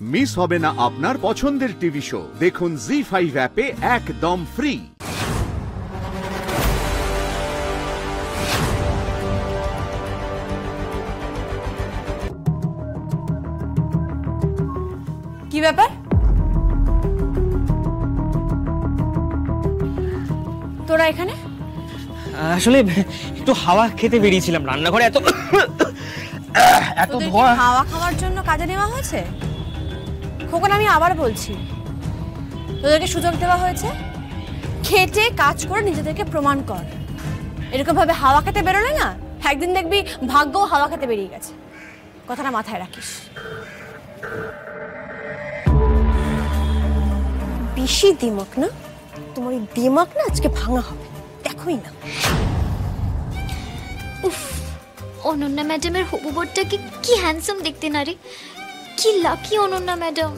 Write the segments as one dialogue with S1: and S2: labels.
S1: Miss হবে না আপনার পছন্দের টিভি শো। দেখুন জি5 অ্যাপে একদম ফ্রি।
S2: কি ব্যাপার? তোরা এখানে?
S3: আসলে একটু হাওয়া খেতে বেরিয়েছিলাম, রান্নাঘরে এত ধোঁয়া।
S2: হাওয়া খাওয়ার জন্য কাজে নেওয়া হয়েছে? খোকন, আমি আবার বলছি, তোদেরকে সুযোগ দেওয়া হয়েছে, খেটে কাজ করে নিজেদেরকে প্রমাণ কর। এরকম ভাবে হাওয়া খেতে বেরোলে না, একদিন দেখবি ভাগ্যও হাওয়া খেতে বেরিয়ে গেছে। কথাটা মাথায় রাখিস। বেশি দিমাগ না, তোমার এই দিমাগ না আজকে ভাঙা হবে, দেখোই না।
S4: উফ, অনন্যা ম্যাডামের হবু বরটাকে কি হ্যান্ডসাম দেখতে না রে, কি লাকি অনন্যা ম্যাডাম।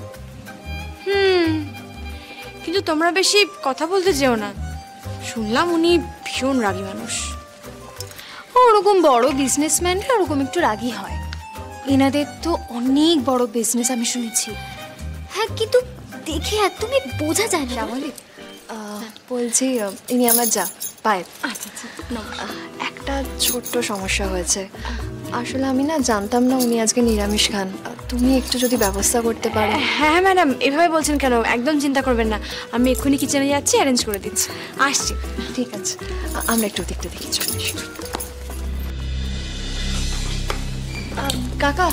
S2: কিন্তু তোমরা বেশি কথা বলতে যেও না, শুনলাম উনি ভীষণ রাগী মানুষ।
S5: ওরকম বড় বিজনেসম্যানরা ওরকম একটু রাগী হয়। এনাদের তো অনেক বড় বিজনেস আমি শুনেছি।
S4: হ্যাঁ, কিন্তু দেখে একদমই বোঝা যায় না।
S5: বলি বলছি, ইনি আমার যা পায়েল।
S2: আচ্ছা আচ্ছা,
S5: একটা ছোট্ট সমস্যা হয়েছে। আসলে আমি না জানতাম না উনি আজকে নিরামিষ খান। তুমি একটু যদি ব্যবস্থা করতে পারো।
S2: হ্যাঁ ম্যাডাম, এভাবে বলছেন কেন? একদম চিন্তা করবেন না, আমি এক্ষুনি কিচেনে যাচ্ছি, অ্যারেঞ্জ করে দিচ্ছি, আসছি।
S5: ঠিক আছে, আমরা একটু দিকটা দেখি। চলে কাকা,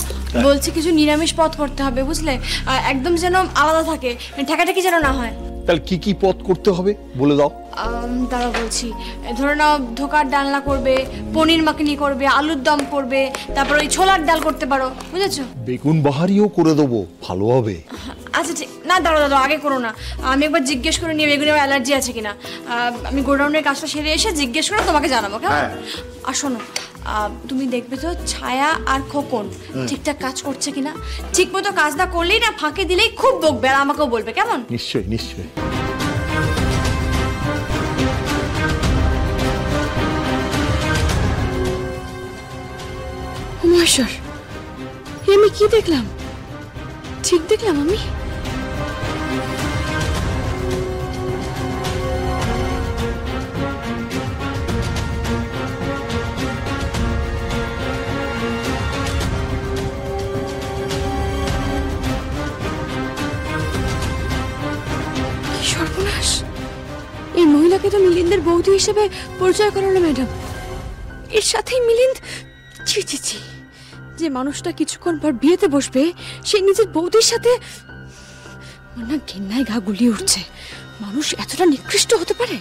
S2: বলছি কিছু নিরামিষ পদ করতে হবে, বুঝলে? একদম যেন আলাদা থাকে, ঠেকাঠেকি যেন না হয়।
S6: তাহলে কি কি পদ করতে হবে বলে দাও।
S2: দাঁড়া বলছি, ধরে নাও ধোকার ডালনা করবে, পনির মাখনি করবে, আলুর দম করবে, তারপর ওই ছোলার ডাল করতে পারো, বুঝেছো?
S6: বেগুন বাহারিও করে দেবো, ভালো হবে।
S2: আচ্ছা ঠিক না, দাঁড়ো আগে করো না, আমি একবার জিজ্ঞেস করে নিয়ে বেগুনের অ্যালার্জি আছে কিনা। আমি গোডাউনের কাজটা সেরে এসে জিজ্ঞেস করে তোমাকে জানাবো, কেমন? আর শোনো, তুমি দেখবে তো ছায়া আর খোকন ঠিকঠাক কাজ করছে কিনা। ঠিক মতো কাজ না করলেই না, ফাঁকে দিলেই খুব বকবে, আর আমাকেও বলবে, কেমন?
S6: নিশ্চয়ই নিশ্চয়ই।
S2: মহেশ্বর, আমি কি দেখলাম? ঠিক দেখলাম আমি? সর্বনাশ, এই মহিলাকে তো মিলিন্দের বৌদি হিসেবে পরিচয় করালো ম্যাডাম। এর সাথেই মিলিন্দ। ছি ছি ছি, যে মানুষটা কিছুক্ষণ পর বিয়েতে বসবে, সে নিজের বৌদির সাথে। আমার না ঘেন্নায় গা গুলিয়ে উঠছে। মানুষ এতটা নিকৃষ্ট হতে পারে?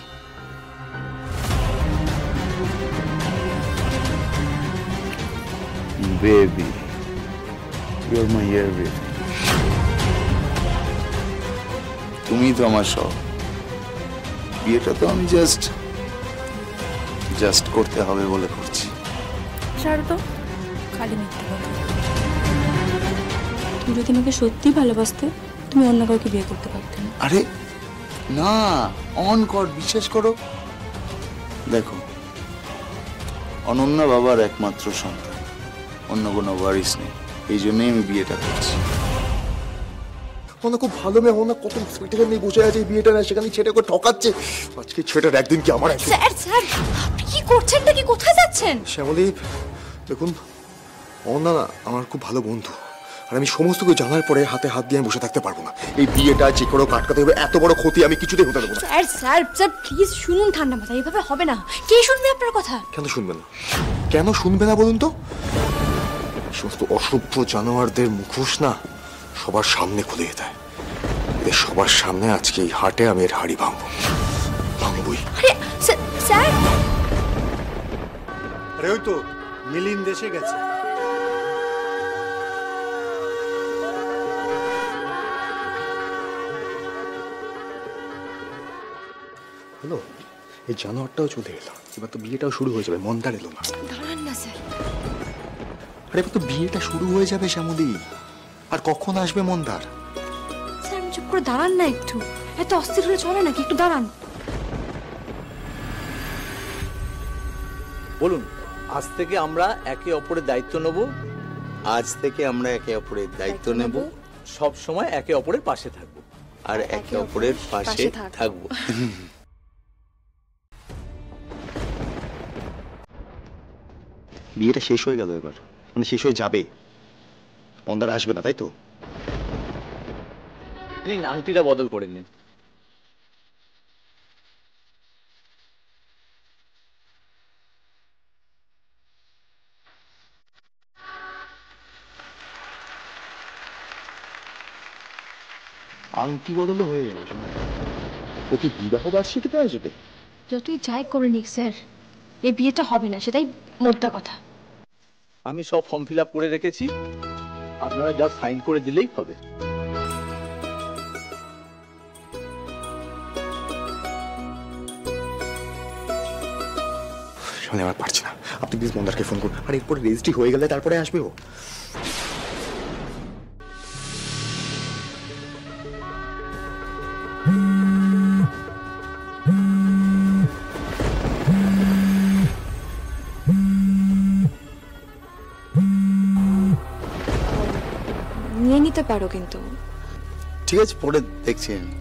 S7: Baby, you are my everything. তুমি তো আমার সব। বিয়েটা তো আমি জাস্ট করতে হবে বলে করছি।
S2: ছাড়ো তো, খালি মিথ্যে কথা। তুমি যদি আমাকে সত্যি ভালোবাসতে, তুমি অন্য কাউকে বিয়ে করতে পারতে না।
S7: আরে না, অন কর, বিশ্বাস করো। দেখো, অনন্যা বাবার একমাত্র সন্তান, অন্য কোনো ওয়ারিস নেই, এই জন্যই আমি বিয়েটা করছি।
S6: খুব ভালো মেয়ে, ওনা কত সুইটের মেয়ে বসে আছে, বিয়েটা না সেখানে ছেলেকে ঠকাচ্ছে। আজকে ছেলেটার একদিন কি আমার একদিন।
S2: স্যার আপনি কি করছেন? নাকি কোথায় যাচ্ছেন?
S6: শ্যামলী, দেখুন, ওনা না আমার খুব ভালো বন্ধু, আর আমি সমস্ত কিছু জানার পরে হাতে হাত দিয়ে আমি বসে থাকতে পারবো না। এই বিয়েটা যে কোনো কাটকাতে হবে, এত বড় ক্ষতি আমি কিছুতেই হতে দেবো না।
S2: স্যার প্লিজ শুনুন ঠান্ডা মাথায়, এইভাবে হবে না। কে শুনবে আপনার কথা?
S6: কেন শুনবে না? কেন শুনবে না বলুন তো? সমস্ত অসভ্য জানোয়ারদের মুখোশ না সবার সামনে খুলে দেয়। এদের সবার সামনে আজকে এই হাটে আমি এর হাড়ি ভাঙবই।
S2: স্যার,
S8: আরে ওই তো মিলিন্দ এসে গেছে।
S6: হ্যালো, এই জানোয়ারটাও চলে এলো, এবার তো বিয়েটাও শুরু হয়ে যাবে। মন্দার এলো না।
S2: দাঁড়ান না স্যার।
S6: আরে এবার তো বিয়েটা শুরু হয়ে যাবে শ্যামলী, আর কখন আসবে মন্দার?
S2: স্যার আমি চুপ করে দাঁড়ান না একটু, এত অস্থির হলে চলে নাকি? একটু দাঁড়ান।
S9: বলুন, আজ থেকে আমরা একে অপরের দায়িত্ব নেব।
S7: আজ থেকে আমরা একে অপরের দায়িত্ব নেব,
S9: সব সময় একে অপরের পাশে থাকবো
S7: আর একে অপরের পাশে থাকবো।
S10: বিয়েটা শেষ হয়ে গেল, এবার মানে শেষ হয়ে যাবে, মন্দার আসবে না, তাই তো?
S9: নিন, আংটিটা বদল করে নিন।
S10: আংটি বদলও হয়ে যাবে, ও কি বিবাহ বার্ষিকীতে আসবে?
S2: যতই যাই করে নিক স্যার, এই বিয়েটা হবে না, সেটাই মোদ্দা কথা।
S9: আমি সব ফর্ম ফিল আপ করে রেখেছি, আপনারা যা সাইন করে দিলেই হবে।
S6: আমি আমার পারছি না, আপনি প্লিজ মন্দারকে ফোন করুন। আর এরপরে রেজিস্ট্রি হয়ে গেলে তারপরে আসবে ও।
S5: নিয়ে নিতে পারো কিন্তু।
S7: ঠিক আছে, পরে দেখছি আমি।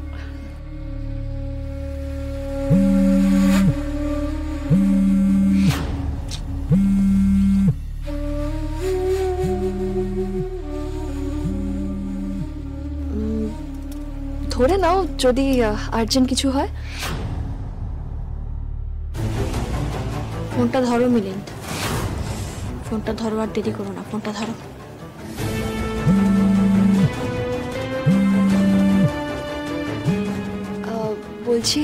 S5: ধরে নাও যদি আর্জেন্ট কিছু হয়।
S2: ফোনটা ধরো মিলিন্দ, ফোনটা ধরো, আর দেরি করো না, ফোনটা ধরো।
S5: বলছি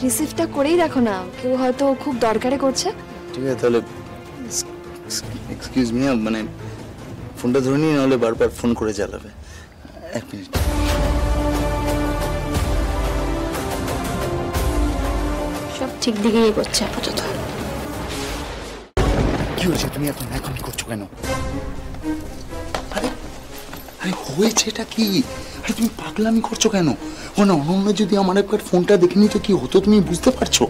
S5: রিসিভটা করেই রাখো না, কেউ হয়তো খুব দরকারে করছে।
S7: ঠিক আছে, তাহলে এক্সকিউজ মি, মানে ফোনটা ধরে নিয়ে, নাহলে বারবার ফোন করে জ্বালাবে। এক মিনিট।
S2: সব ঠিক দিকেই এগোচ্ছে আপাতত।
S7: কি হয়েছে, তুমি এখন এখন করছো কেন? আরে আরে হয়েছে এটা কি? আরে তুমি পাগলামি করছো কেন? ও না, অনন্য যদি আমার একবার ফোনটা দেখে নিত কি হতো তুমি বুঝতে পারছো?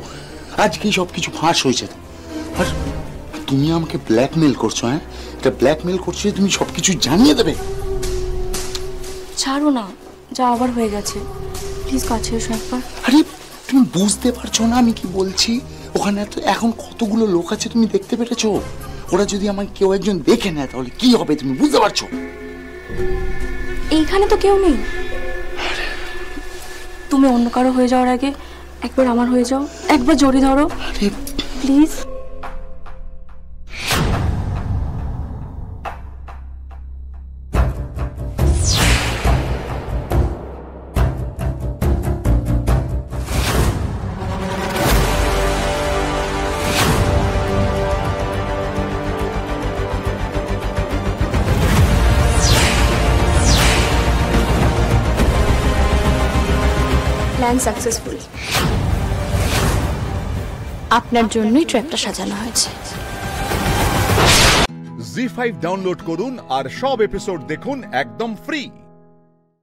S7: আজকেই সব কিছু ফাঁস হয়েছে। আর তুমি আমাকে ব্ল্যাকমেল করছো, হ্যাঁ? এটা ব্ল্যাকমেল করছো যে তুমি সবকিছু জানিয়ে দেবে।
S2: ছাড়ো না, যা আবার হয়ে গেছে, প্লিজ কাছে এসো একবার।
S7: আরে তুমি বুঝতে পারছো না আমি কি বলছি? ওখানে তো এখন কতগুলো লোক আছে, তুমি দেখতে পেরেছো? ওরা যদি আমাকে কেউ একজন দেখে নেয় তাহলে কি হবে তুমি বুঝতে পারছো?
S2: এইখানে তো কেউ নেই, তুমি অন্য কারো হয়ে যাওয়ার আগে একবার আমার হয়ে যাও, একবার জড়িয়ে ধরো প্লিজ। প্ল্যান সাকসেসফুল, আপনার জন্যই ট্র্যাপটা সাজানো হয়েছে।
S1: জি5 ডাউনলোড করুন আর সব এপিসোড দেখুন একদম ফ্রি।